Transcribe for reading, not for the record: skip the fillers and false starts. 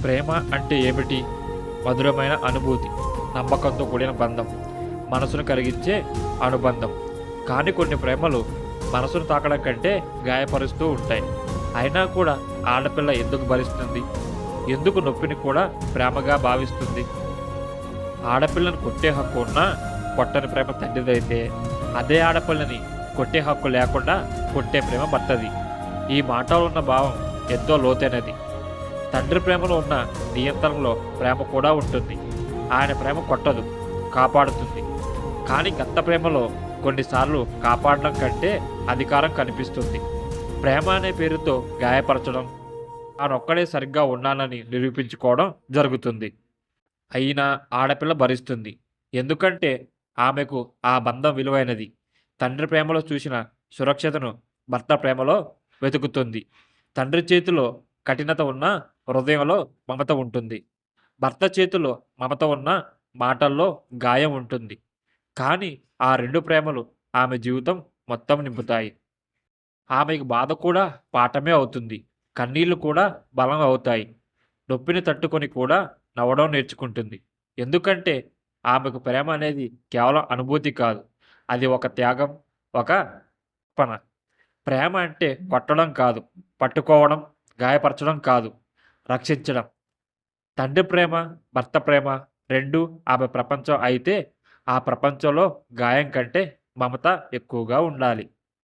ప్రేమ అంటే ఏమిటి? మధురమైన అనుభూతి, నమ్మకంతో కూడిన బంధం, మనసును కరిగించే అనుబంధం. కానీ కొన్ని ప్రేమలు మనసును తాకడం కంటే గాయపరుస్తూ ఉంటాయి. అయినా కూడా ఆడపిల్ల ఎందుకు భరిస్తుంది? ఎందుకు నొప్పిని కూడా ప్రేమగా భావిస్తుంది? ఆడపిల్లను కొట్టే హక్కు ఉన్నా కొట్టని ప్రేమ తండ్రిదైతే, అదే ఆడపిల్లని కొట్టే హక్కు లేకుండా కొట్టే ప్రేమ భర్తది. ఈ మాటలో ఉన్న భావం ఎంతో లోతైనది. తండ్రి ప్రేమలో ఉన్న నియంత్రణలో ప్రేమ కూడా ఉంటుంది. ఆయన ప్రేమ కొట్టదు, కాపాడుతుంది. కానీ గత ప్రేమలో కొన్నిసార్లు కాపాడడం కంటే అధికారం కనిపిస్తుంది. ప్రేమ అనే పేరుతో గాయపరచడం, తానొక్కడే సరిగ్గా ఉన్నానని నిరూపించుకోవడం జరుగుతుంది. అయినా ఆడపిల్ల భరిస్తుంది. ఎందుకంటే ఆమెకు ఆ బంధం విలువైనది. తండ్రి ప్రేమలో చూసిన సురక్షతను భర్త ప్రేమలో వెతుకుతుంది. తండ్రి చేతిలో కఠినత ఉన్నా హృదయంలో మమత ఉంటుంది. భర్త చేతిలో మమత ఉన్న మాటల్లో గాయం ఉంటుంది. కానీ ఆ రెండు ప్రేమలు ఆమె జీవితం మొత్తం నింపుతాయి. ఆమెకు బాధ కూడా పాఠమే అవుతుంది. కన్నీళ్లు కూడా బలం అవుతాయి. నొప్పిని తట్టుకొని కూడా నవ్వడం నేర్చుకుంటుంది. ఎందుకంటే ఆమెకు ప్రేమ అనేది కేవలం అనుభూతి కాదు. అది ఒక త్యాగం, ఒక అర్పణ. ప్రేమ అంటే కొట్టడం కాదు, పట్టుకోవడం, గాయపరచడం కాదు, రక్షించడం. తండ్రి ప్రేమ, భర్త ప్రేమ రెండూ ఆమె ప్రపంచం అయితే, ఆ ప్రపంచంలో గాయం కంటే మమత ఎక్కువగా ఉండాలి.